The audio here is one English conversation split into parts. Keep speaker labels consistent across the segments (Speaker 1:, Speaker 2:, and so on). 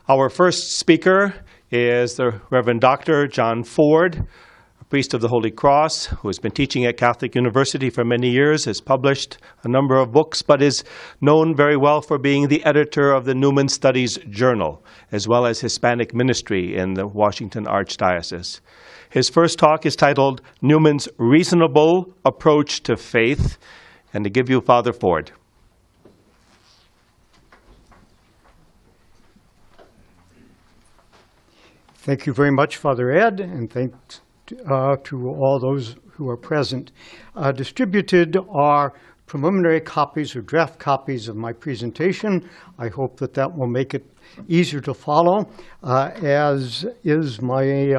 Speaker 1: Our first speaker is the Reverend Dr. John Ford, a priest of the Holy Cross, who has been teaching at Catholic University for many years, has published a number of books, but is known very well for being the editor of the Newman Studies Journal, as well as Hispanic Ministry in the Washington Archdiocese. His first talk is titled Newman's Reasonable Approach to Faith, and to give you Father Ford.
Speaker 2: Thank you very much, Father Ed, and thanks to all those who are present. Distributed are preliminary copies or draft copies of my presentation. I hope that that will make it easier to follow, as is my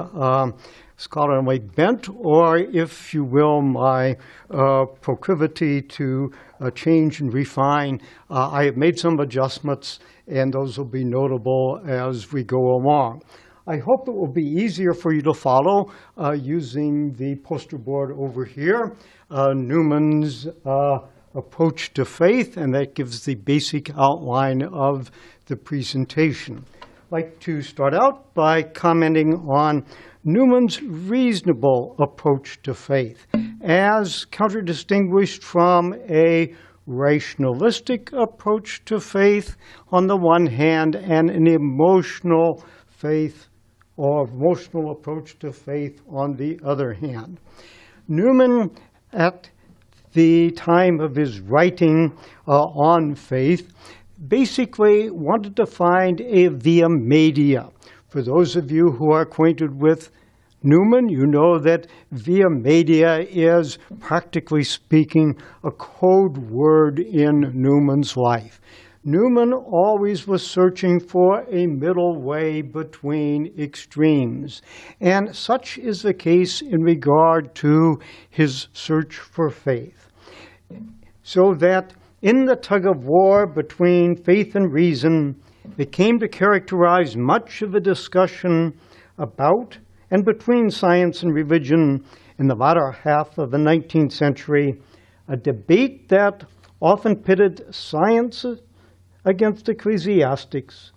Speaker 2: scholarly bent, or if you will, my proclivity to change and refine. I have made some adjustments, and those will be notable as we go along. I hope it will be easier for you to follow using the poster board over here, Newman's Approach to Faith, and that gives the basic outline of the presentation. I'd like to start out by commenting on Newman's reasonable approach to faith, as counter-distinguished from a rationalistic approach to faith on the one hand, and an emotional faith or emotional approach to faith on the other hand. Newman, at the time of his writing on faith, basically wanted to find a via media. For those of you who are acquainted with Newman, you know that via media is, practically speaking, a code word in Newman's life. Newman always was searching for a middle way between extremes, and such is the case in regard to his search for faith. So that in the tug-of-war between faith and reason, it came to characterize much of a discussion about and between science and religion in the latter half of the 19th century, a debate that often pitted science against ecclesiastics.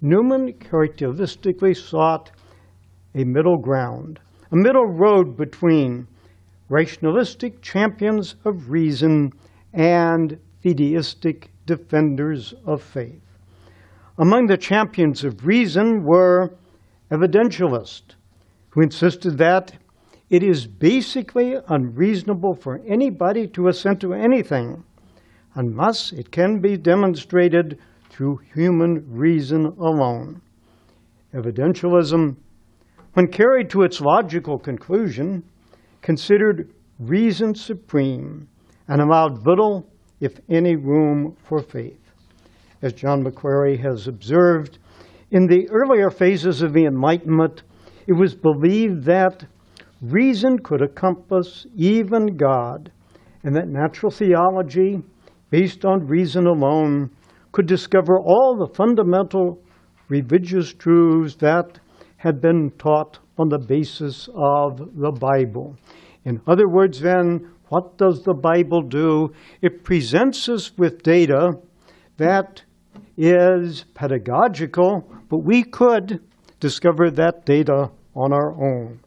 Speaker 2: Newman characteristically sought a middle ground, a middle road between rationalistic champions of reason and fideistic defenders of faith. Among the champions of reason were Evidentialists, who insisted that it is basically unreasonable for anybody to assent to anything unless it can be demonstrated through human reason alone. Evidentialism, when carried to its logical conclusion, considered reason supreme and allowed little, if any, room for faith. As John Macquarie has observed, in the earlier phases of the Enlightenment, it was believed that reason could encompass even God, and that natural theology, based on reason alone, could discover all the fundamental religious truths that had been taught on the basis of the Bible. In other words, then, what does the Bible do? It presents us with data that is pedagogical, but we could discover that data on our own.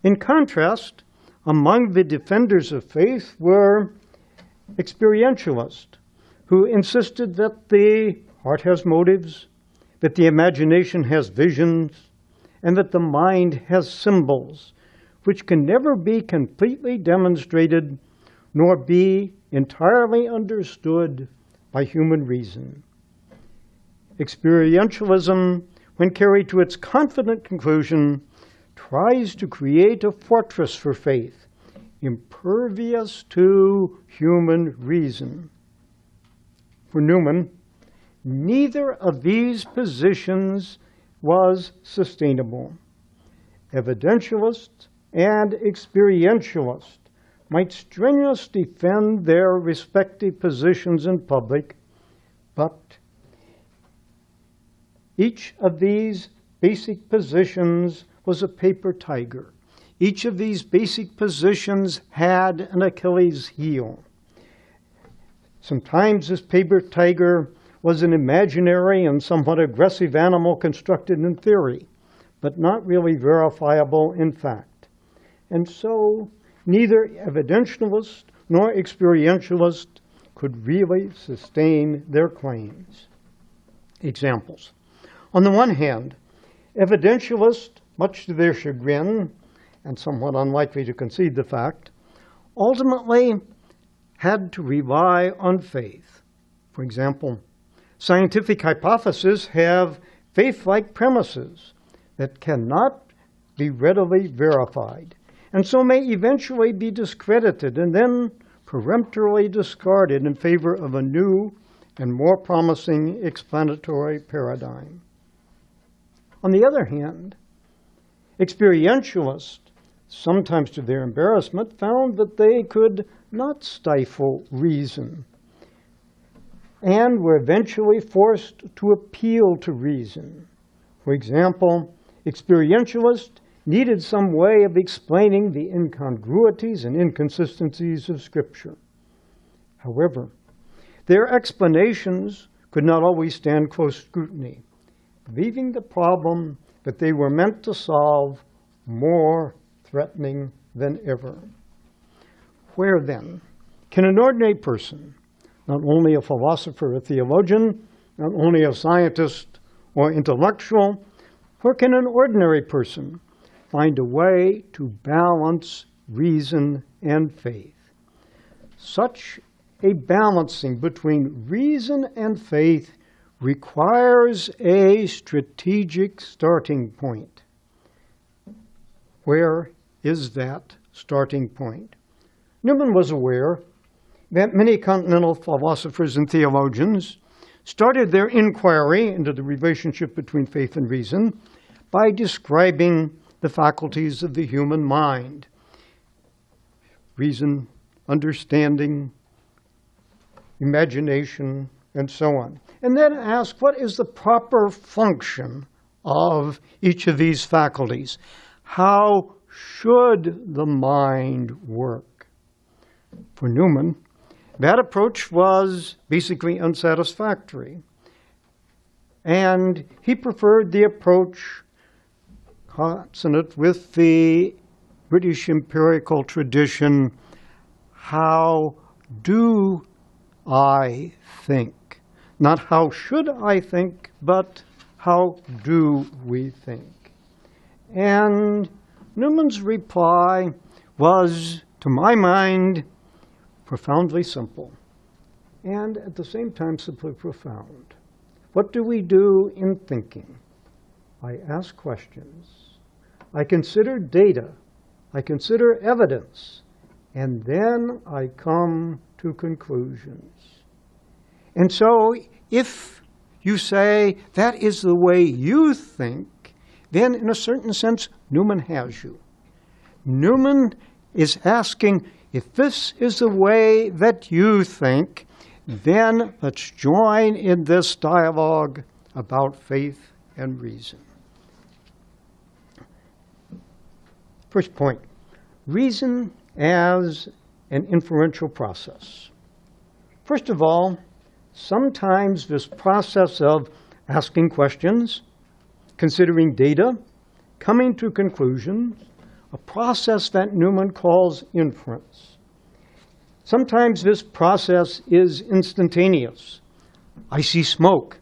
Speaker 2: In contrast, among the defenders of faith were experientialists, who insisted that the heart has motives, that the imagination has visions, and that the mind has symbols, which can never be completely demonstrated nor be entirely understood by human reason. Experientialism, when carried to its confident conclusion, tries to create a fortress for faith, impervious to human reason. For Newman, neither of these positions was sustainable. Evidentialists and experientialists might strenuously defend their respective positions in public, but each of these basic positions was a paper tiger. Each of these basic positions had an Achilles heel. Sometimes this paper tiger was an imaginary and somewhat aggressive animal constructed in theory, but not really verifiable in fact. And so neither evidentialist nor experientialist could really sustain their claims. Examples. On the one hand, evidentialists, much to their chagrin, and somewhat unlikely to concede the fact, ultimately had to rely on faith. For example, scientific hypotheses have faith-like premises that cannot be readily verified, and so may eventually be discredited and then peremptorily discarded in favor of a new and more promising explanatory paradigm. On the other hand, experientialists, sometimes to their embarrassment, found that they could not stifle reason and were eventually forced to appeal to reason. For example, experientialists needed some way of explaining the incongruities and inconsistencies of Scripture. However, their explanations could not always stand close scrutiny, leaving the problem that they were meant to solve more threatening than ever. Where then can an ordinary person, not only a philosopher or theologian, not only a scientist or intellectual, where can an ordinary person find a way to balance reason and faith? Such a balancing between reason and faith requires a strategic starting point. Where is that starting point? Newman was aware that many continental philosophers and theologians started their inquiry into the relationship between faith and reason by describing the faculties of the human mind: reason, understanding, imagination, and so on. And then ask, what is the proper function of each of these faculties? How should the mind work? For Newman, that approach was basically unsatisfactory. And he preferred the approach consonant with the British empirical tradition: how do I think? Not how should I think, but how do we think? And Newman's reply was, to my mind, profoundly simple, and at the same time simply profound. What do we do in thinking? I ask questions. I consider data. I consider evidence. And then I come to conclusions. And so if you say that is the way you think, then in a certain sense, Newman has you. Newman is asking, if this is the way that you think, then let's join in this dialogue about faith and reason. First point, reason as an inferential process. First of all, sometimes this process of asking questions, considering data, coming to conclusions, a process that Newman calls inference. Sometimes this process is instantaneous. I see smoke,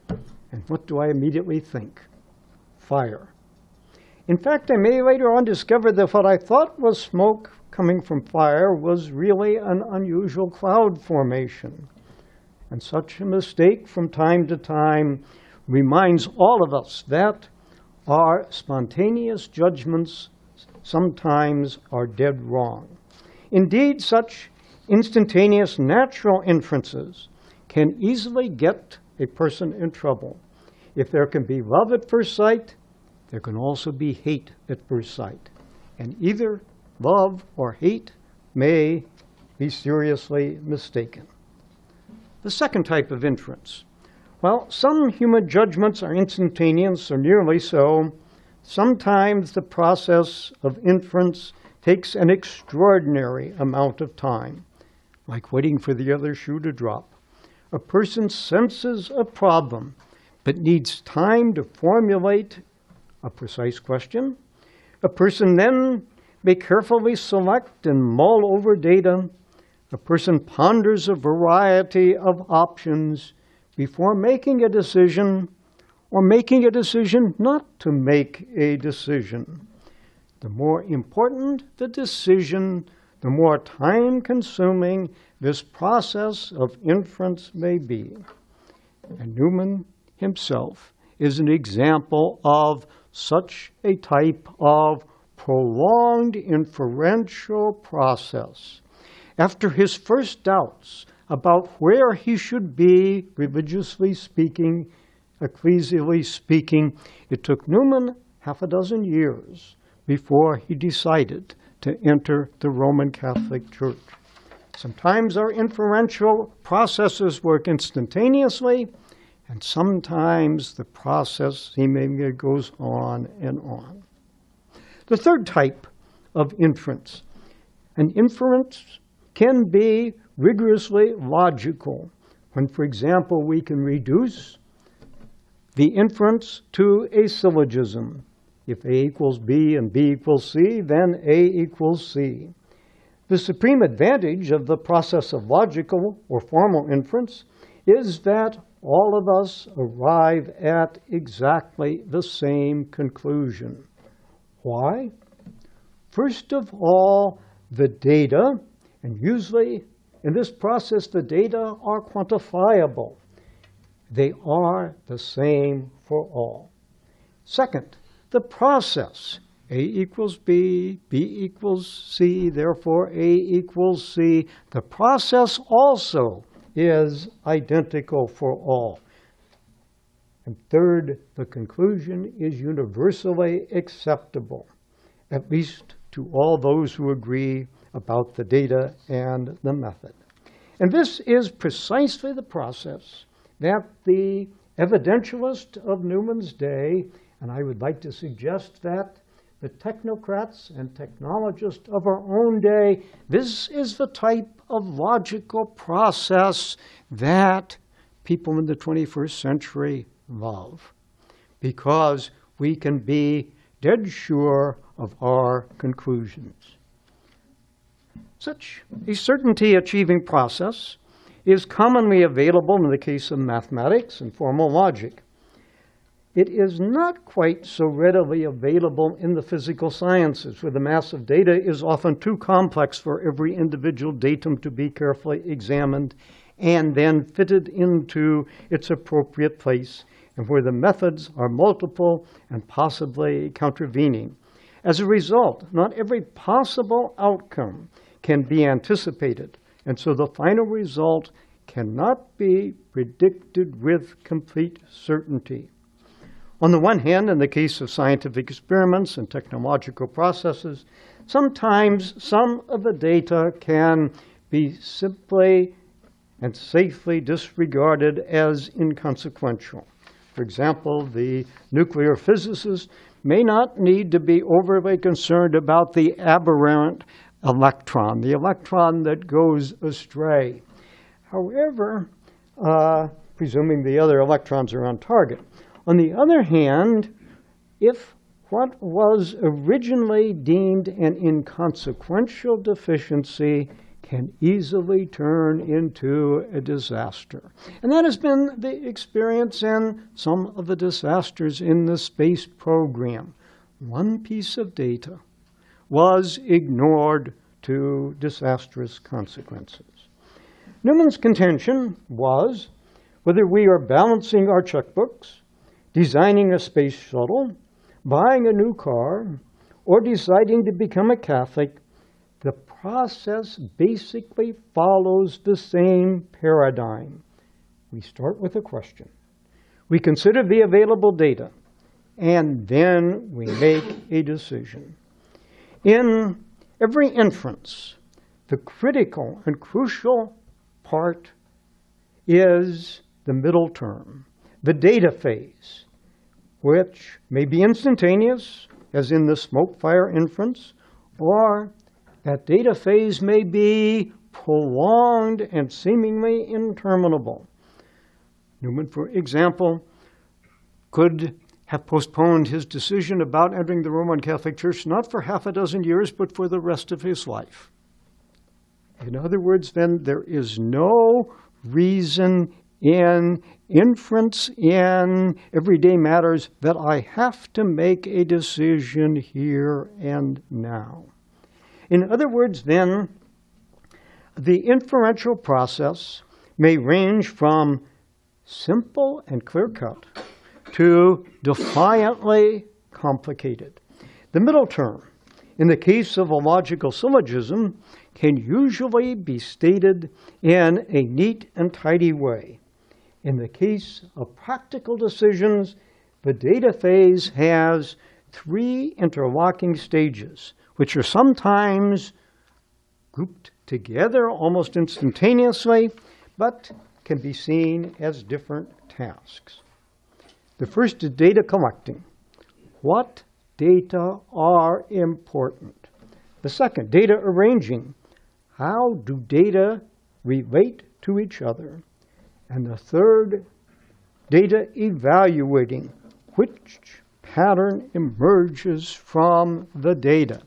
Speaker 2: and what do I immediately think? Fire. In fact, I may later on discover that what I thought was smoke coming from fire was really an unusual cloud formation. And such a mistake from time to time reminds all of us that our spontaneous judgments sometimes are dead wrong. Indeed, such instantaneous natural inferences can easily get a person in trouble. If there can be love at first sight, there can also be hate at first sight. And either love or hate may be seriously mistaken. The second type of inference. Well, some human judgments are instantaneous or nearly so. Sometimes the process of inference takes an extraordinary amount of time, like waiting for the other shoe to drop. A person senses a problem, but needs time to formulate a precise question. A person then may carefully select and mull over data. A person ponders a variety of options before making a decision, or making a decision not to make a decision. The more important the decision, the more time-consuming this process of inference may be. And Newman himself is an example of such a type of prolonged inferential process. After his first doubts about where he should be, religiously speaking, ecclesially speaking, it took Newman half a dozen years before he decided to enter the Roman Catholic Church. Sometimes our inferential processes work instantaneously, and sometimes the process seemingly goes on and on. The third type of inference. An inference can be rigorously logical when, for example, we can reduce the inference to a syllogism. If A equals B and B equals C, then A equals C. The supreme advantage of the process of logical or formal inference is that all of us arrive at exactly the same conclusion. Why? First of all, the data, and usually in this process the data are quantifiable. They are the same for all. Second, the process. A equals B, B equals C, therefore A equals C. The process also is identical for all. And third, the conclusion is universally acceptable, at least to all those who agree about the data and the method. And this is precisely the process that the evidentialist of Newman's day, and I would like to suggest that the technocrats and technologists of our own day, this is the type of logical process that people in the 21st century love, because we can be dead sure of our conclusions. Such a certainty-achieving process is commonly available in the case of mathematics and formal logic. It is not quite so readily available in the physical sciences, where the mass of data is often too complex for every individual datum to be carefully examined and then fitted into its appropriate place, and where the methods are multiple and possibly countervening. As a result, not every possible outcome can be anticipated, and so the final result cannot be predicted with complete certainty. On the one hand, in the case of scientific experiments and technological processes, sometimes some of the data can be simply and safely disregarded as inconsequential. For example, the nuclear physicist may not need to be overly concerned about the aberrant electron, the electron that goes astray. However, presuming the other electrons are on target. On the other hand, if what was originally deemed an inconsequential deficiency can easily turn into a disaster. And that has been the experience in some of the disasters in the space program. One piece of data was ignored to disastrous consequences. Newman's contention was whether we are balancing our checkbooks, designing a space shuttle, buying a new car, or deciding to become a Catholic, the process basically follows the same paradigm. We start with a question. We consider the available data, and then we make a decision. In every inference, the critical and crucial part is the middle term, the data phase, which may be instantaneous, as in the smoke-fire inference, or that data phase may be prolonged and seemingly interminable. Newman, for example, could have postponed his decision about entering the Roman Catholic Church not for half a dozen years, but for the rest of his life. In other words, then, there is no reason in inference in everyday matters that I have to make a decision here and now. In other words, then, the inferential process may range from simple and clear-cut to defiantly complicated. The middle term, in the case of a logical syllogism, can usually be stated in a neat and tidy way. In the case of practical decisions, the data phase has three interlocking stages, which are sometimes grouped together almost instantaneously, but can be seen as different tasks. The first is data collecting. What data are important? The second, data arranging. How do data relate to each other? And the third, data evaluating. Which pattern emerges from the data?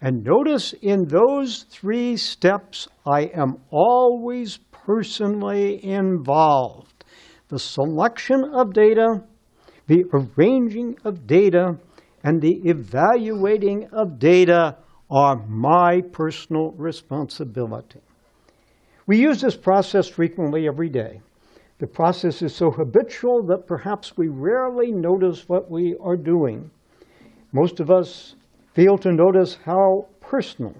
Speaker 2: And notice in those three steps, I am always personally involved. The selection of data, the arranging of data, and the evaluating of data are my personal responsibility. We use this process frequently every day. The process is so habitual that perhaps we rarely notice what we are doing. Most of us fail to notice how personal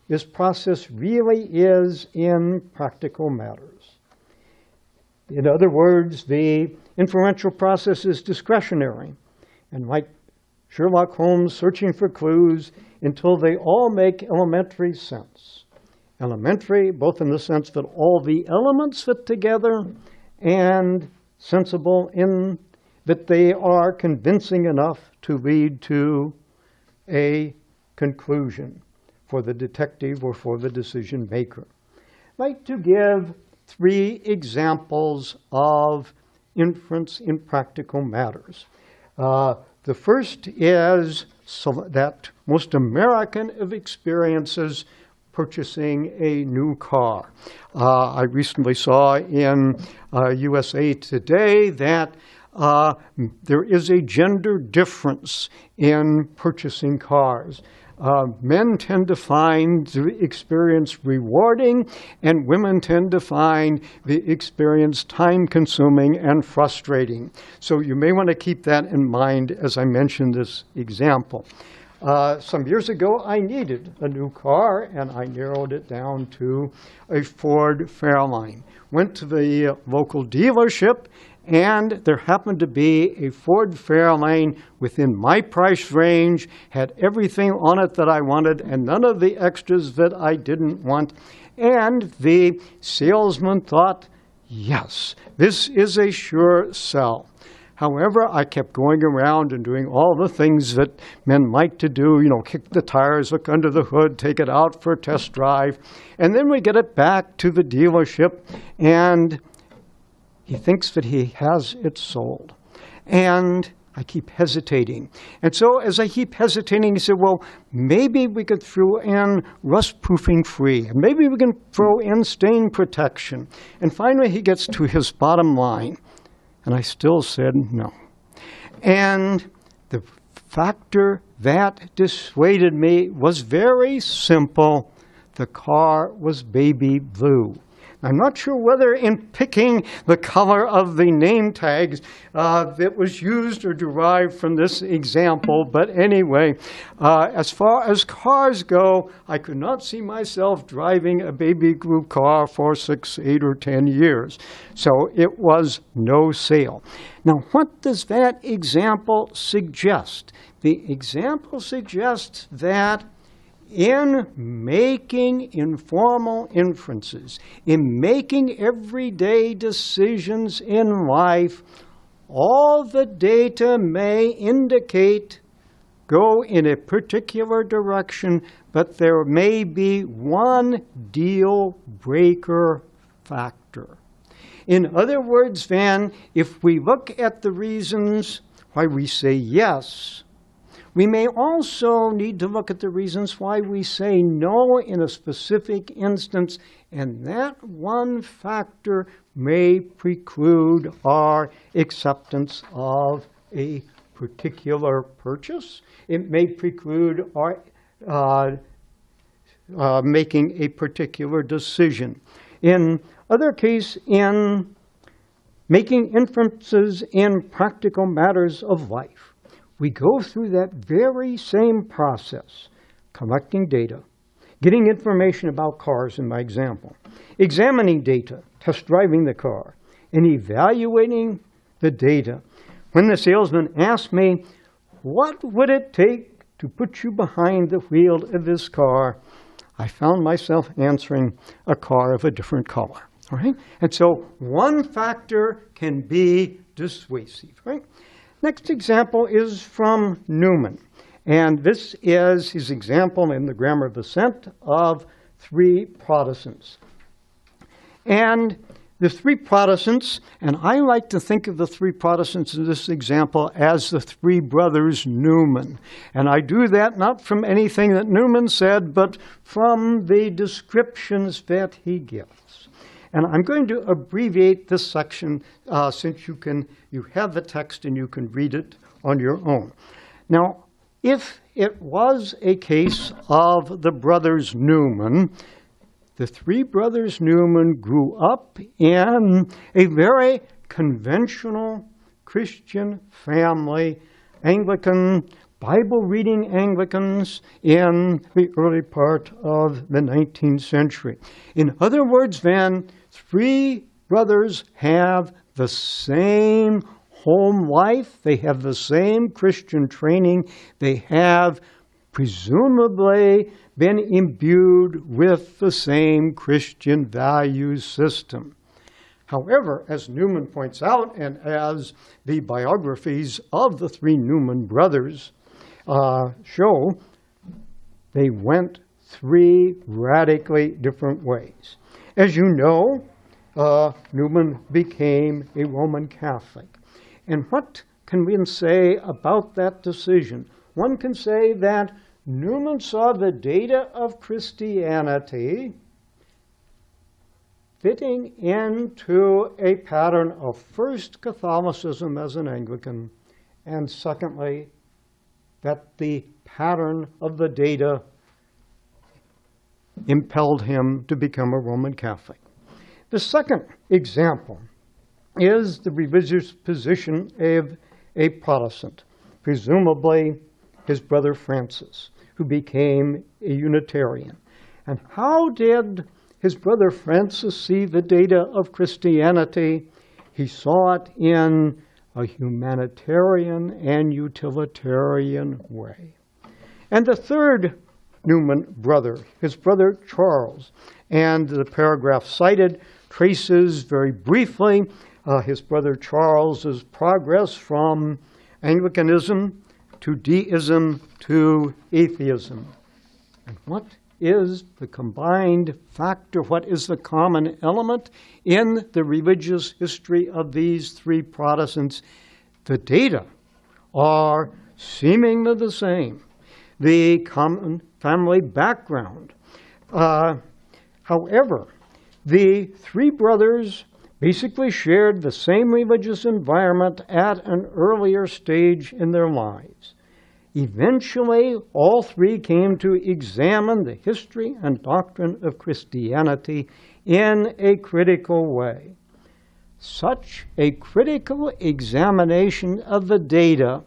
Speaker 2: this process really is in practical matters. In other words, the inferential process is discretionary, and like Sherlock Holmes searching for clues until they all make elementary sense. Elementary, both in the sense that all the elements fit together, and sensible in that they are convincing enough to lead to a conclusion for the detective or for the decision maker. I'd like to give three examples of inference in practical matters. The first is that most American of experiences purchasing a new car. I recently saw in USA Today that there is a gender difference in purchasing cars. Men tend to find the experience rewarding, and women tend to find the experience time-consuming and frustrating. So you may want to keep that in mind as I mention this example. Some years ago, I needed a new car, and I narrowed it down to a Ford Fairlane. Went to the local dealership, and there happened to be a Ford Fairlane within my price range, had everything on it that I wanted, and none of the extras that I didn't want. And the salesman thought, yes, this is a sure sell. However, I kept going around and doing all the things that men like to do, kick the tires, look under the hood, take it out for a test drive. And then we get it back to the dealership, and he thinks that he has it sold. And I keep hesitating. And so as I keep hesitating, he said, well, maybe we could throw in rust-proofing free, and maybe we can throw in stain protection. And finally, he gets to his bottom line. And I still said no. And the factor that dissuaded me was very simple. The car was baby blue. I'm not sure whether in picking the color of the name tags that was used or derived from this example, but anyway, as far as cars go, I could not see myself driving a baby blue car for 6, 8, or 10 years. So it was no sale. Now, what does that example suggest? The example suggests that in making informal inferences, in making everyday decisions in life, all the data may indicate go in a particular direction, but there may be one deal breaker factor. In other words, Van, if we look at the reasons why we say yes, we may also need to look at the reasons why we say no in a specific instance, and that one factor may preclude our acceptance of a particular purchase. It may preclude our making a particular decision. In other case, in making inferences in practical matters of life, we go through that very same process, collecting data, getting information about cars in my example, examining data, test driving the car, and evaluating the data. When the salesman asked me, what would it take to put you behind the wheel of this car, I found myself answering a car of a different color. Right? And so one factor can be dissuasive. Right? Next example is from Newman. And this is his example in the Grammar of Assent of three Protestants. And the three Protestants, and I like to think of the three Protestants in this example as the three brothers Newman. And I do that not from anything that Newman said, but from the descriptions that he gives. And I'm going to abbreviate this section since you have the text and you can read it on your own. Now, if it was a case of the brothers Newman, the three brothers Newman grew up in a very conventional Christian family, Anglican, Bible-reading Anglicans in the early part of the 19th century. In other words, Van, three brothers have the same home life. They have the same Christian training. They have presumably been imbued with the same Christian value system. However, as Newman points out, and as the biographies of the three Newman brothers show, they went three radically different ways. As you know, Newman became a Roman Catholic. And what can we say about that decision? One can say that Newman saw the data of Christianity fitting into a pattern of first Catholicism as an Anglican, and secondly, that the pattern of the data impelled him to become a Roman Catholic. The second example is the religious position of a Protestant, presumably his brother Francis, who became a Unitarian. And how did his brother Francis see the data of Christianity? He saw it in a humanitarian and utilitarian way. And the third Newman brother, his brother Charles, and the paragraph cited traces very briefly his brother Charles's progress from Anglicanism to deism to atheism. And what is the combined factor? What is the common element in the religious history of these three Protestants? The data are seemingly the same. The common family background. However, the three brothers basically shared the same religious environment at an earlier stage in their lives. Eventually, all three came to examine the history and doctrine of Christianity in a critical way. Such a critical examination of the data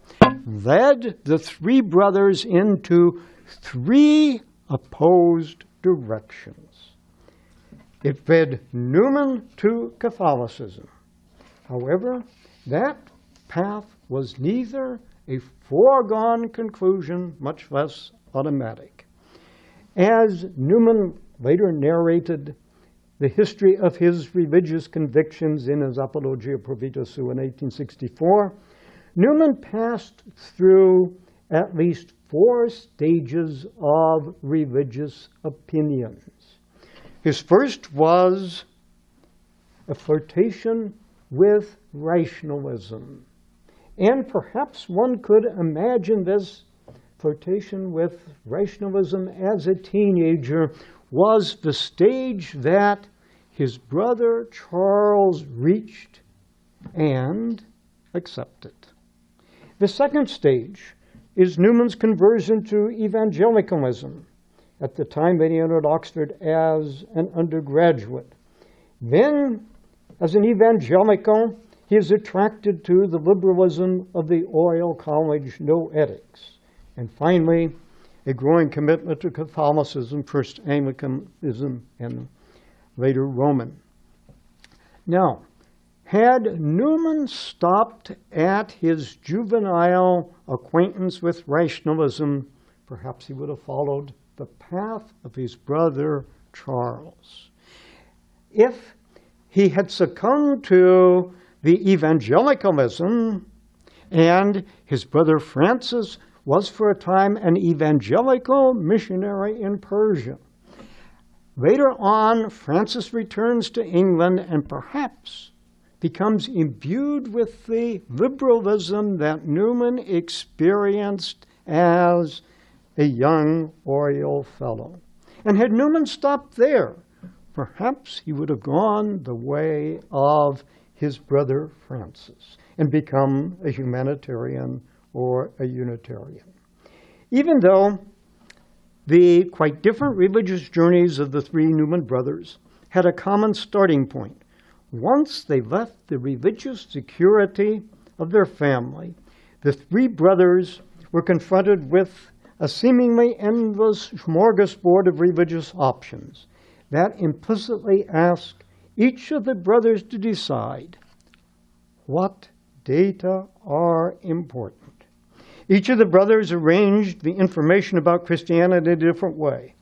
Speaker 2: led the three brothers into three opposed directions. It led Newman to Catholicism. However, that path was neither a foregone conclusion, much less automatic. As Newman later narrated the history of his religious convictions in his Apologia Pro Vita Sua in 1864, Newman passed through at least 4 stages of religious opinions. His first was a flirtation with rationalism. And perhaps one could imagine this flirtation with rationalism as a teenager was the stage that his brother Charles reached and accepted. The second stage is Newman's conversion to evangelicalism at the time that he entered Oxford as an undergraduate. Then, as an evangelical, he is attracted to the liberalism of the Oriel College Noetics. And finally, a growing commitment to Catholicism, first Anglicanism and later Roman. Now, had Newman stopped at his juvenile acquaintance with rationalism, perhaps he would have followed the path of his brother Charles. If he had succumbed to the evangelicalism, and his brother Francis was for a time an evangelical missionary in Persia. Later on, Francis returns to England and perhaps becomes imbued with the liberalism that Newman experienced as a young Oriel fellow. And had Newman stopped there, perhaps he would have gone the way of his brother Francis and become a humanitarian or a Unitarian. Even though the quite different religious journeys of the three Newman brothers had a common starting point, once they left the religious security of their family, the three brothers were confronted with a seemingly endless smorgasbord of religious options that implicitly asked each of the brothers to decide what data are important. Each of the brothers arranged the information about Christianity in a different way.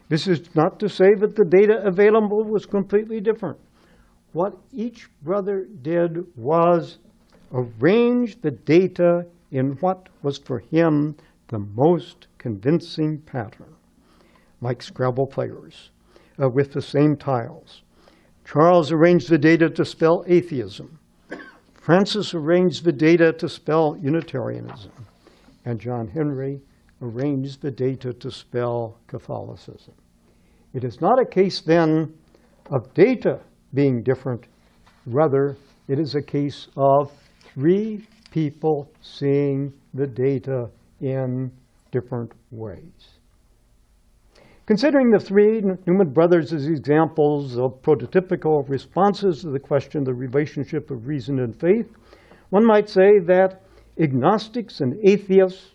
Speaker 2: This is not to say that the data available was completely different. What each brother did was arrange the data in what was for him the most convincing pattern, like Scrabble players with the same tiles. Charles arranged the data to spell atheism. Francis arranged the data to spell Unitarianism. And John Henry arranged the data to spell Catholicism. It is not a case then of data being different. Rather, it is a case of three people seeing the data in different ways. Considering the three Newman brothers as examples of prototypical responses to the question of the relationship of reason and faith, one might say that agnostics and atheists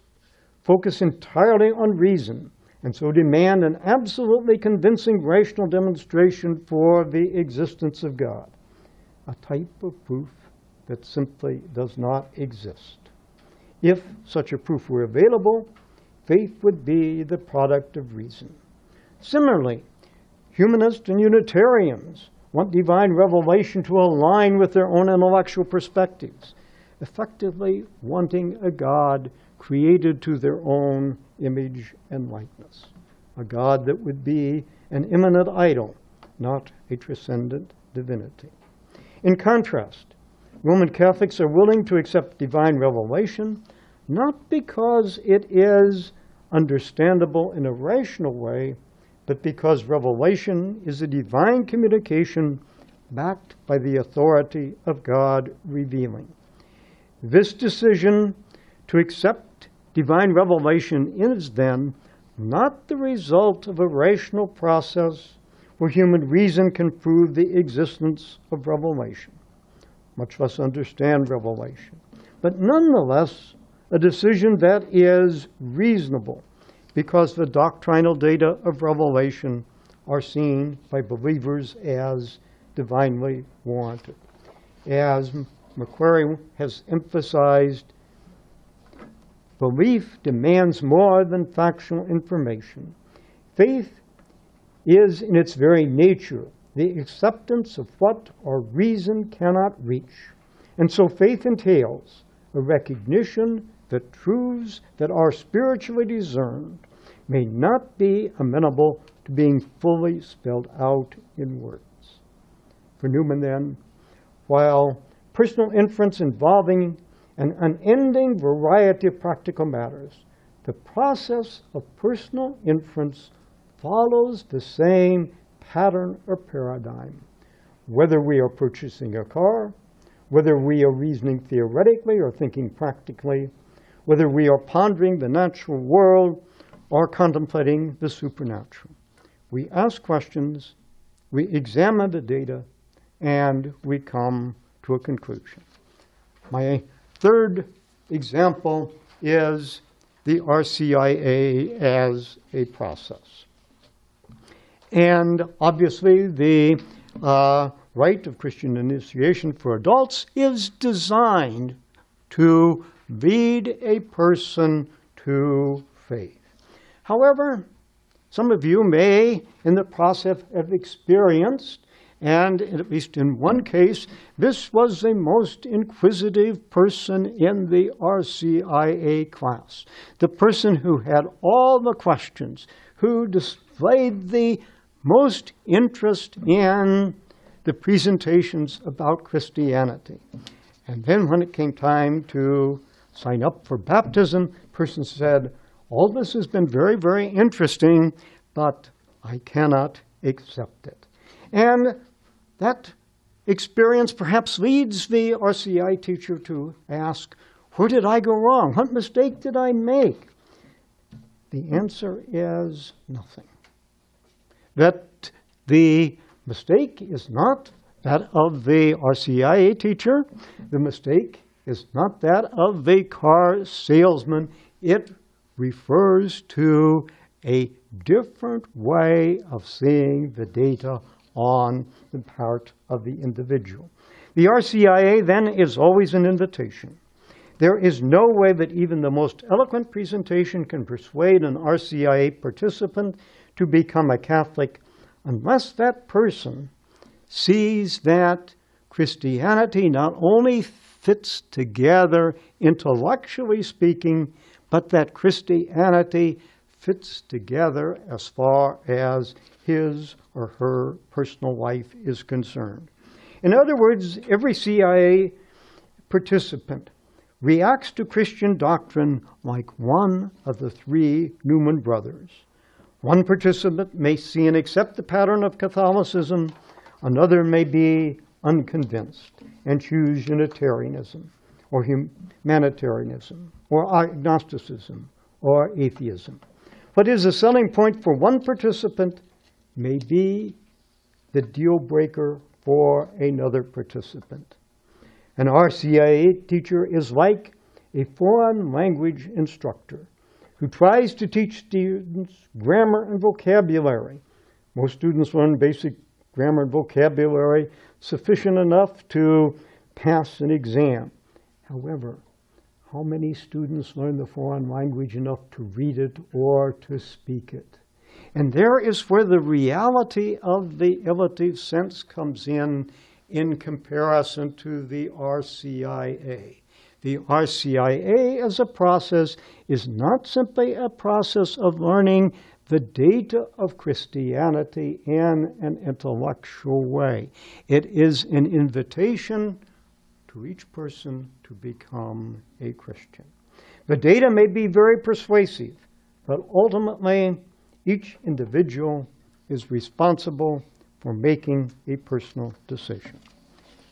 Speaker 2: focus entirely on reason and so demand an absolutely convincing rational demonstration for the existence of God, a type of proof that simply does not exist. If such a proof were available, faith would be the product of reason. Similarly, humanists and Unitarians want divine revelation to align with their own intellectual perspectives, effectively wanting a God created to their own image and likeness, a God that would be an immanent idol, not a transcendent divinity. In contrast, Roman Catholics are willing to accept divine revelation, not because it is understandable in a rational way, but because revelation is a divine communication backed by the authority of God revealing. This decision to accept divine revelation is then not the result of a rational process where human reason can prove the existence of revelation, much less understand revelation, but nonetheless a decision that is reasonable because the doctrinal data of revelation are seen by believers as divinely warranted. As Macquarie has emphasized, belief demands more than factual information. Faith is, in its very nature, the acceptance of what our reason cannot reach. And so faith entails a recognition that truths that are spiritually discerned may not be amenable to being fully spelled out in words. For Newman, then, while personal inference involving an unending variety of practical matters. The process of personal inference follows the same pattern or paradigm. Whether we are purchasing a car, whether we are reasoning theoretically or thinking practically, whether we are pondering the natural world or contemplating the supernatural. We ask questions, we examine the data, and we come to a conclusion. My third example is the RCIA as a process. And obviously, the rite of Christian initiation for adults is designed to lead a person to faith. However, some of you may, in the process, have experienced, and at least in one case, this was the most inquisitive person in the RCIA class. The person who had all the questions, who displayed the most interest in the presentations about Christianity. And then when it came time to sign up for baptism, the person said, all this has been very, very interesting, but I cannot accept it. And that experience perhaps leads the RCI teacher to ask, where did I go wrong? What mistake did I make? The answer is nothing. That the mistake is not that of the RCIA teacher. The mistake is not that of the car salesman. It refers to a different way of seeing the data on the part of the individual. The RCIA then is always an invitation. There is no way that even the most eloquent presentation can persuade an RCIA participant to become a Catholic unless that person sees that Christianity not only fits together intellectually speaking, but that Christianity fits together as far as his or her personal life is concerned. In other words, every CIA participant reacts to Christian doctrine like one of the three Newman brothers. One participant may see and accept the pattern of Catholicism. Another may be unconvinced and choose Unitarianism or humanitarianism or agnosticism or atheism. What is a selling point for one participant may be the deal breaker for another participant. An RCIA teacher is like a foreign language instructor who tries to teach students grammar and vocabulary. Most students learn basic grammar and vocabulary sufficient enough to pass an exam. However, how many students learn the foreign language enough to read it or to speak it? And there is where the reality of the relative sense comes in comparison to the RCIA. The RCIA as a process is not simply a process of learning the data of Christianity in an intellectual way. It is an invitation to each person to become a Christian. The data may be very persuasive, but ultimately each individual is responsible for making a personal decision.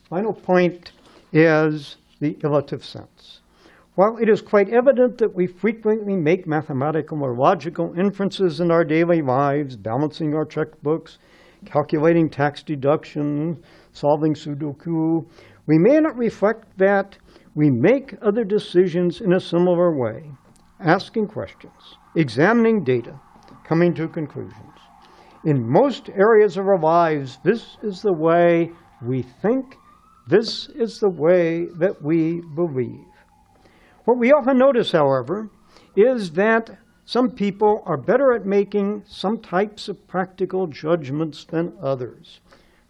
Speaker 2: Final point is the relative sense. While it is quite evident that we frequently make mathematical or logical inferences in our daily lives, balancing our checkbooks, calculating tax deduction, solving Sudoku, we may not reflect that we make other decisions in a similar way, asking questions, examining data, coming to conclusions. In most areas of our lives, this is the way we think, this is the way that we believe. What we often notice, however, is that some people are better at making some types of practical judgments than others.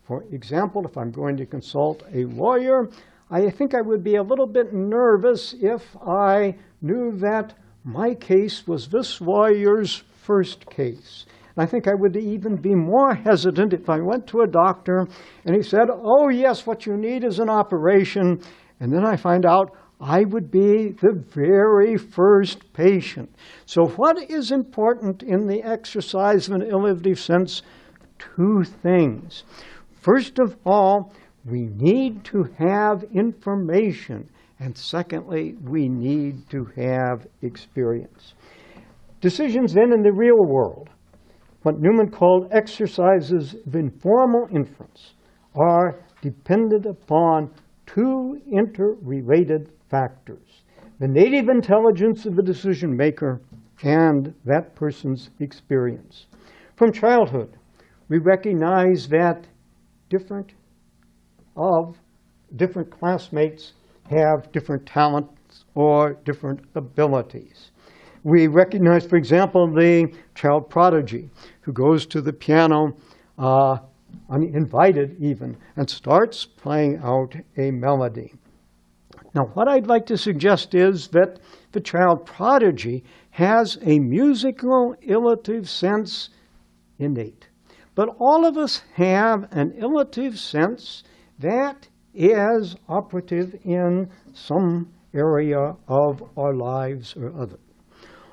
Speaker 2: For example, if I'm going to consult a lawyer, I think I would be a little bit nervous if I knew that my case was this lawyer's first case. And I think I would even be more hesitant if I went to a doctor and he said, oh yes, what you need is an operation. And then I find out I would be the very first patient. So what is important in the exercise of an illivative sense? Two things. First of all, we need to have information. And secondly, we need to have experience. Decisions then in the real world, what Newman called exercises of informal inference, are dependent upon two interrelated factors: the native intelligence of the decision maker and that person's experience. From childhood, we recognize that different classmates have different talents or different abilities. We recognize, for example, the child prodigy who goes to the piano uninvited even and starts playing out a melody. Now, what I'd like to suggest is that the child prodigy has a musical illative sense innate. But all of us have an illative sense that is operative in some area of our lives or other.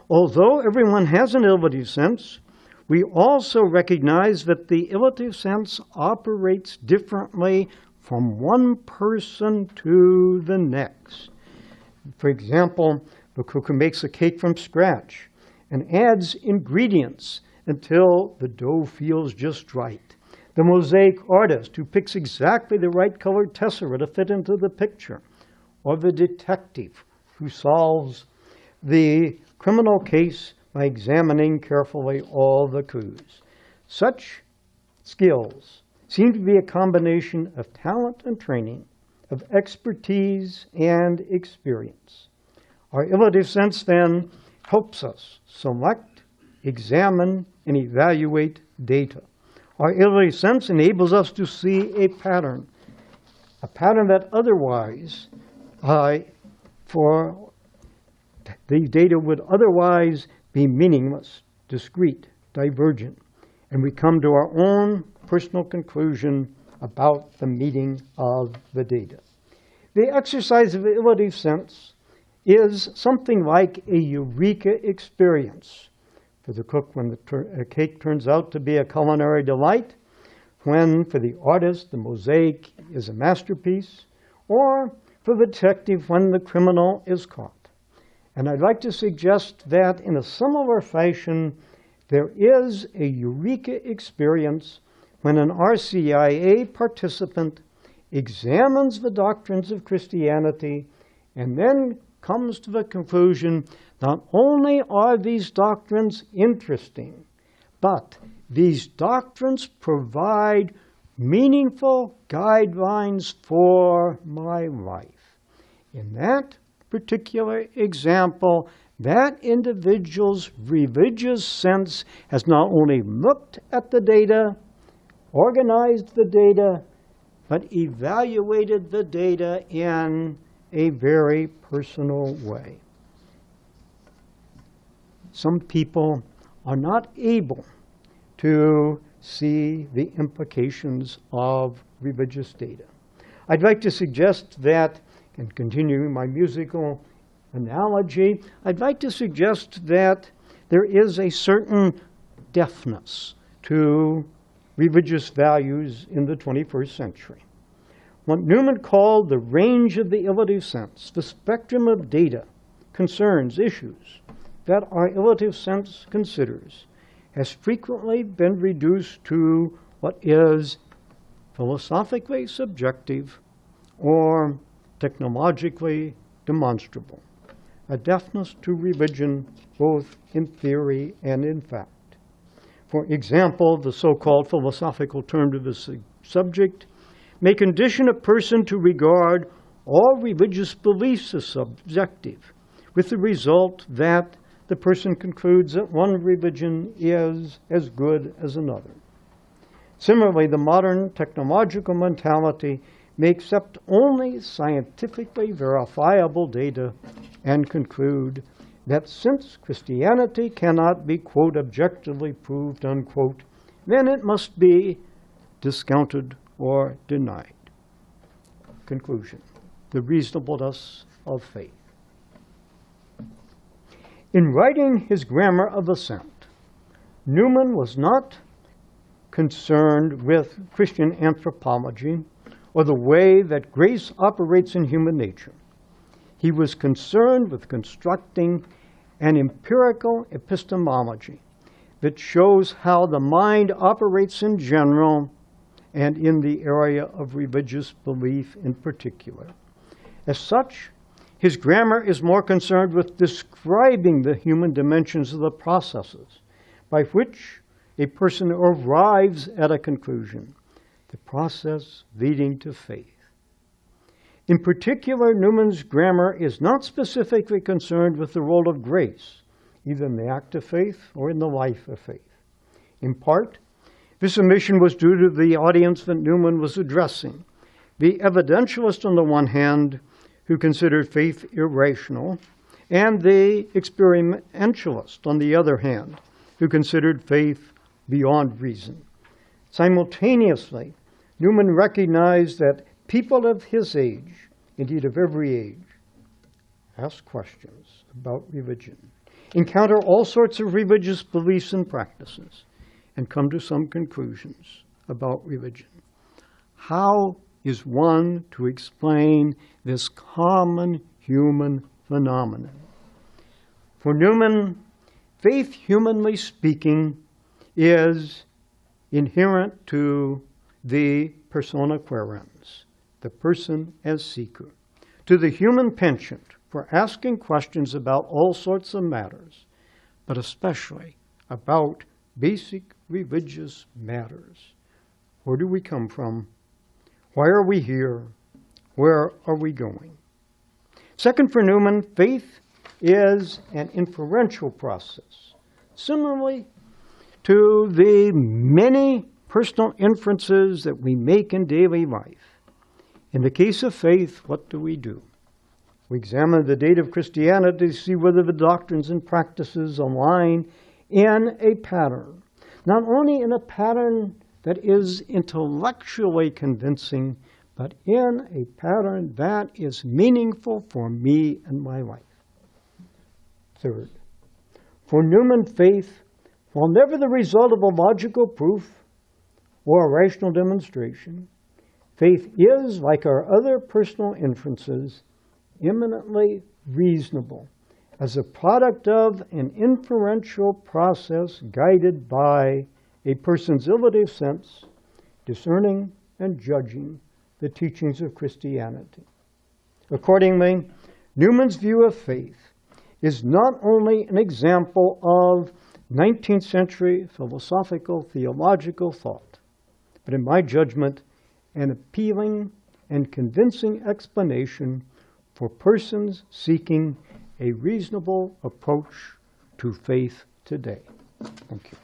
Speaker 2: Although everyone has an illative sense, we also recognize that the illative sense operates differently from one person to the next. For example, the cook who makes a cake from scratch and adds ingredients until the dough feels just right. The mosaic artist who picks exactly the right colored tessera to fit into the picture. Or the detective who solves the criminal case by examining carefully all the clues. Such skills seem to be a combination of talent and training, of expertise and experience. Our illative sense then helps us select, examine, and evaluate data. Our illative sense enables us to see a pattern that otherwise, for the data would otherwise be meaningless, discrete, divergent, and we come to our own personal conclusion about the meaning of the data. The exercise of the illative sense is something like a eureka experience for the cook when the cake turns out to be a culinary delight, when for the artist the mosaic is a masterpiece, or for the detective when the criminal is caught. And I'd like to suggest that in a similar fashion, there is a eureka experience when an RCIA participant examines the doctrines of Christianity and then comes to the conclusion not only are these doctrines interesting, but these doctrines provide meaningful guidelines for my life. In that particular example, that individual's religious sense has not only looked at the data, organized the data, but evaluated the data in a very personal way. Some people are not able to see the implications of religious data. I'd like to suggest that, and continuing my musical analogy, I'd like to suggest that there is a certain deafness to religious values in the 21st century. What Newman called the range of the illative sense, the spectrum of data, concerns, issues that our illative sense considers, has frequently been reduced to what is philosophically subjective or technologically demonstrable, a deafness to religion both in theory and in fact. For example, the so-called philosophical term to the subject may condition a person to regard all religious beliefs as subjective, with the result that the person concludes that one religion is as good as another. Similarly, the modern technological mentality may accept only scientifically verifiable data and conclude that since Christianity cannot be, quote, objectively proved, unquote, then it must be discounted or denied. Conclusion: the reasonableness of faith. In writing his Grammar of Assent, Newman was not concerned with Christian anthropology or the way that grace operates in human nature. He was concerned with constructing an empirical epistemology that shows how the mind operates in general and in the area of religious belief in particular. As such, his grammar is more concerned with describing the human dimensions of the processes by which a person arrives at a conclusion, the process leading to faith. In particular, Newman's grammar is not specifically concerned with the role of grace, either in the act of faith or in the life of faith. In part, this omission was due to the audience that Newman was addressing, the evidentialist on the one hand, who considered faith irrational, and the experientialist on the other hand, who considered faith beyond reason. Simultaneously, Newman recognized that people of his age, indeed of every age, ask questions about religion, encounter all sorts of religious beliefs and practices, and come to some conclusions about religion. How is one to explain this common human phenomenon? For Newman, faith, humanly speaking, is inherent to the persona quaerens, the person as seeker, to the human penchant for asking questions about all sorts of matters, but especially about basic religious matters. Where do we come from? Why are we here? Where are we going? Second, for Newman, faith is an inferential process, similarly to the many personal inferences that we make in daily life. In the case of faith, what do? We examine the data of Christianity to see whether the doctrines and practices align in a pattern, not only in a pattern that is intellectually convincing, but in a pattern that is meaningful for me and my life. Third, for Newman, faith, while never the result of a logical proof or a rational demonstration, faith is, like our other personal inferences, eminently reasonable as a product of an inferential process guided by a person's ability of sense, discerning and judging the teachings of Christianity. Accordingly, Newman's view of faith is not only an example of 19th century philosophical, theological thought, but in my judgment, an appealing and convincing explanation for persons seeking a reasonable approach to faith today. Thank you.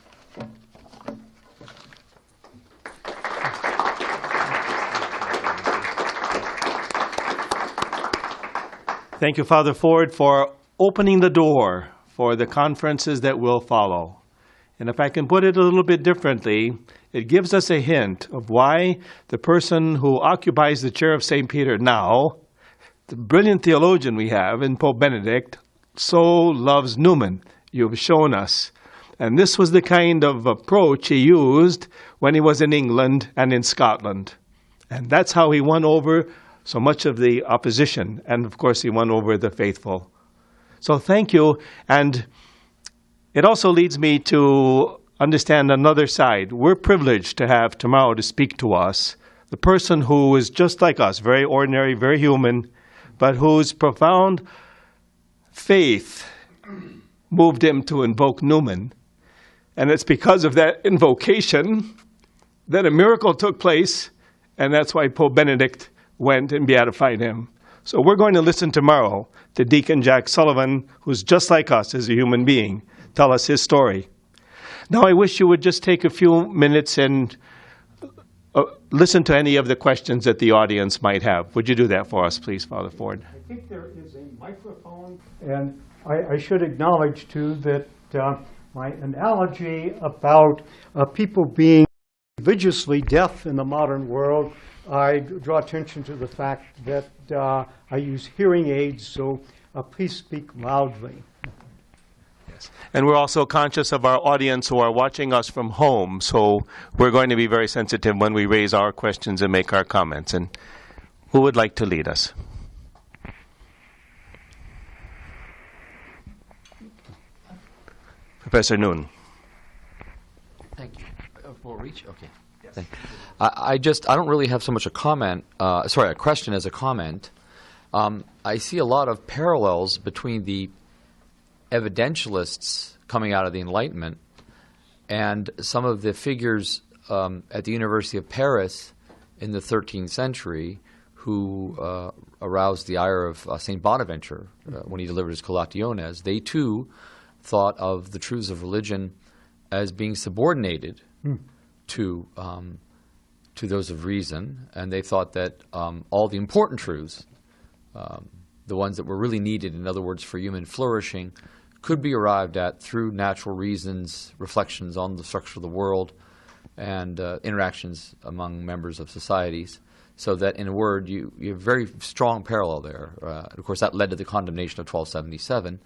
Speaker 1: Thank you, Father Ford, for opening the door for the conferences that will follow. And if I can put it a little bit differently, it gives us a hint of why the person who occupies the chair of St. Peter now, the brilliant theologian we have in Pope Benedict, so loves Newman. You've shown us. And this was the kind of approach he used when he was in England and in Scotland. And that's how he won over so much of the opposition. And of course, he won over the faithful. So thank you. And it also leads me to understand another side. We're privileged to have tomorrow to speak to us the person who is just like us, very ordinary, very human, but whose profound faith moved him to invoke Newman. And it's because of that invocation that a miracle took place, and that's why Pope Benedict went and beatified him. So we're going to listen tomorrow to Deacon Jack Sullivan, who's just like us as a human being, tell us his story. Now I wish you would just take a few minutes and listen to any of the questions that the audience might have. Would you do that for us, please, Father Ford?
Speaker 2: I think there is a microphone, and I should acknowledge, too, that my analogy about people being religiously deaf in the modern world, I draw attention to the fact that I use hearing aids, so please speak loudly.
Speaker 1: Yes. And we're also conscious of our audience who are watching us from home, so we're going to be very sensitive when we raise our questions and make our comments. And who would like to lead us? Professor Noone.
Speaker 3: Thank you. Will it reach? Okay. Yes. I don't really have so much a comment, a question as a comment. I see a lot of parallels between the Evidentialists coming out of the Enlightenment and some of the figures at the University of Paris in the 13th century who aroused the ire of St. Bonaventure when he delivered his Collationes. They, too, thought of the truths of religion as being subordinated to those of reason, and they thought that all the important truths, the ones that were really needed, in other words, for human flourishing, could be arrived at through natural reasons, reflections on the structure of the world, and interactions among members of societies. So that, in a word, you have a very strong parallel there. Of course, that led to the condemnation of 1277.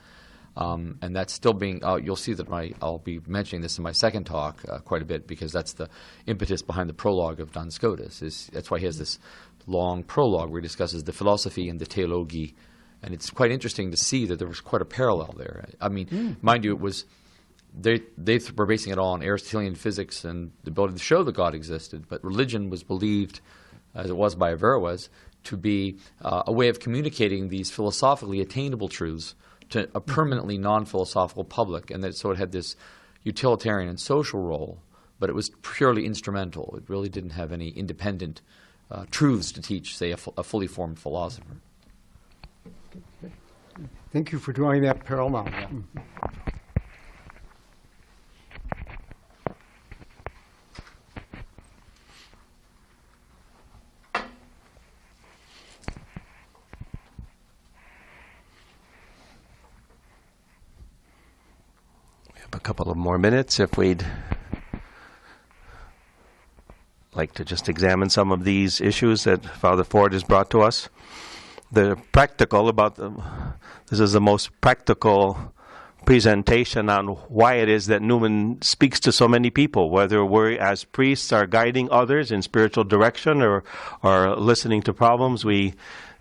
Speaker 3: And that's still being, you'll see that I'll be mentioning this in my second talk quite a bit, because that's the impetus behind the prologue of Duns Scotus. That's why he has this long prologue where he discusses the philosophy and the theology. And it's quite interesting to see that there was quite a parallel there. I mean, mind you, it was they were basing it all on Aristotelian physics and the ability to show that God existed, but religion was believed, as it was by Averroes, to be a way of communicating these philosophically attainable truths to a permanently non-philosophical public, and that so it had this utilitarian and social role, but it was purely instrumental. It really didn't have any independent truths to teach, say, a fully formed philosopher.
Speaker 2: Thank you for drawing that parallel.
Speaker 3: Yeah.
Speaker 1: A couple of more minutes if we'd like to just examine some of these issues that Father Ford has brought to us. The practical this is the most practical presentation on why it is that Newman speaks to so many people, whether we as priests are guiding others in spiritual direction or listening to problems.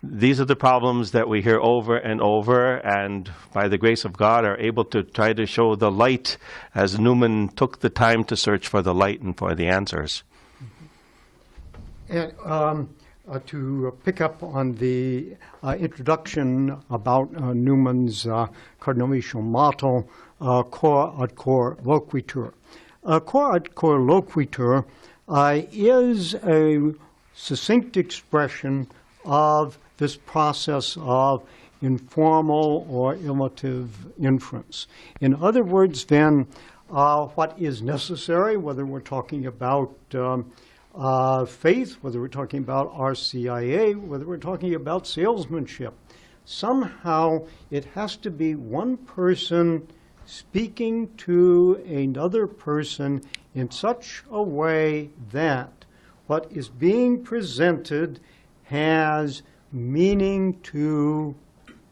Speaker 1: These are the problems that we hear over and over, and by the grace of God are able to try to show the light, as Newman took the time to search for the light and for the answers.
Speaker 2: And to pick up on the introduction about Newman's cardinalical motto, cor ad cor loquitur. Cor ad cor loquitur is a succinct expression of this process of informal or illative inference. In other words, then, what is necessary, whether we're talking about faith, whether we're talking about RCIA, whether we're talking about salesmanship, somehow it has to be one person speaking to another person in such a way that what is being presented has meaning to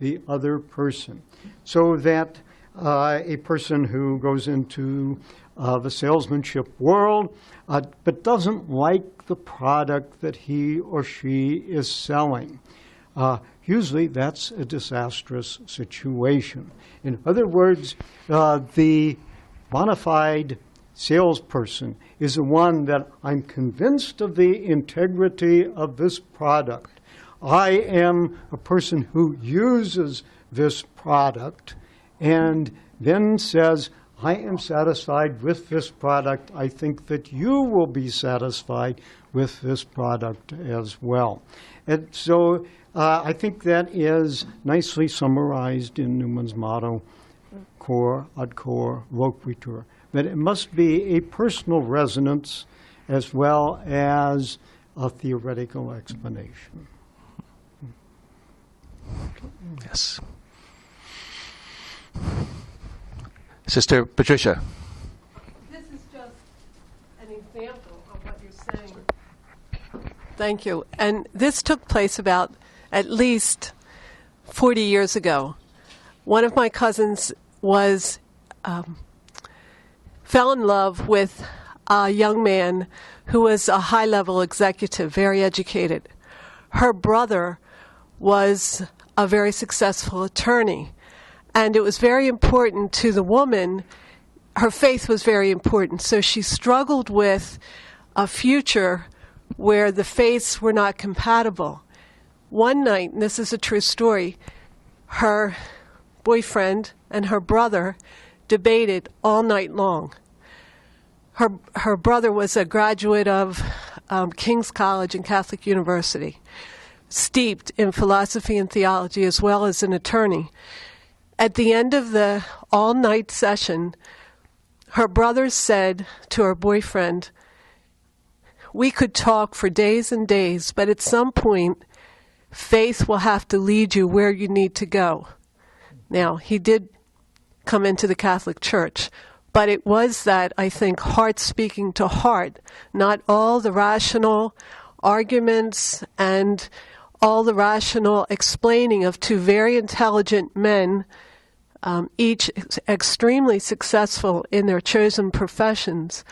Speaker 2: the other person, so that a person who goes into the salesmanship world but doesn't like the product that he or she is selling, usually that's a disastrous situation. In other words, the bona fide salesperson is the one that I'm convinced of the integrity of this product. I am a person who uses this product and then says, I am satisfied with this product. I think that you will be satisfied with this product as well. And so I think that is nicely summarized in Newman's motto, cor ad cor loquitur, that it must be a personal resonance as well as a theoretical explanation.
Speaker 1: Yes. Sister Patricia.
Speaker 4: This is just an example of what you're saying. Thank you. And this took place about at least 40 years ago. One of my cousins fell in love with a young man who was a high-level executive, very educated. Her brother was a very successful attorney, and it was very important to the woman. Her faith was very important, so she struggled with a future where the faiths were not compatible. One night, and this is a true story, her boyfriend and her brother debated all night long. Her brother was a graduate of King's College and Catholic University, steeped in philosophy and theology as well as an attorney. At the end of the all-night session, her brother said to her boyfriend, "We could talk for days and days, but at some point, faith will have to lead you where you need to go." Now, he did come into the Catholic Church, but it was that, I think, heart speaking to heart, not all the rational arguments and all the rational explaining of two very intelligent men, each extremely successful in their chosen professions.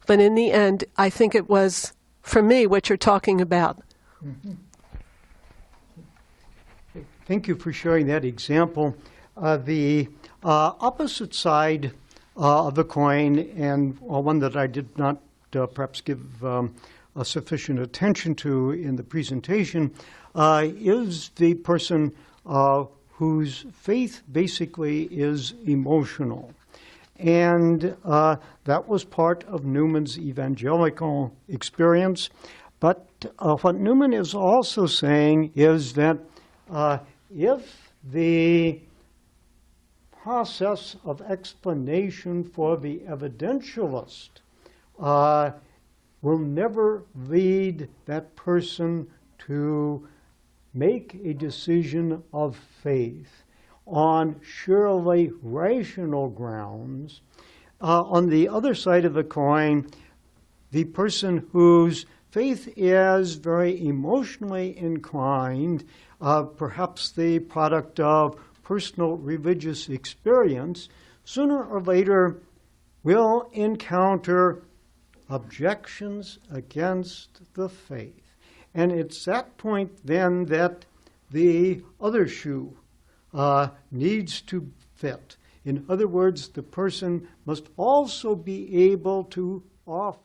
Speaker 4: But in the end, I think it was, for me, what you're talking about.
Speaker 2: Mm-hmm. Thank you for sharing that example. The opposite side of the coin, and one that I did not perhaps give a sufficient attention to in the presentation, is the person whose faith basically is emotional. And that was part of Newman's evangelical experience. But what Newman is also saying is that if the process of explanation for the evidentialist will never lead that person to make a decision of faith on surely rational grounds. On the other side of the coin, the person whose faith is very emotionally inclined, perhaps the product of personal religious experience, sooner or later will encounter objections against the faith. And it's that point then that the other shoe needs to fit. In other words, the person must also be able to offer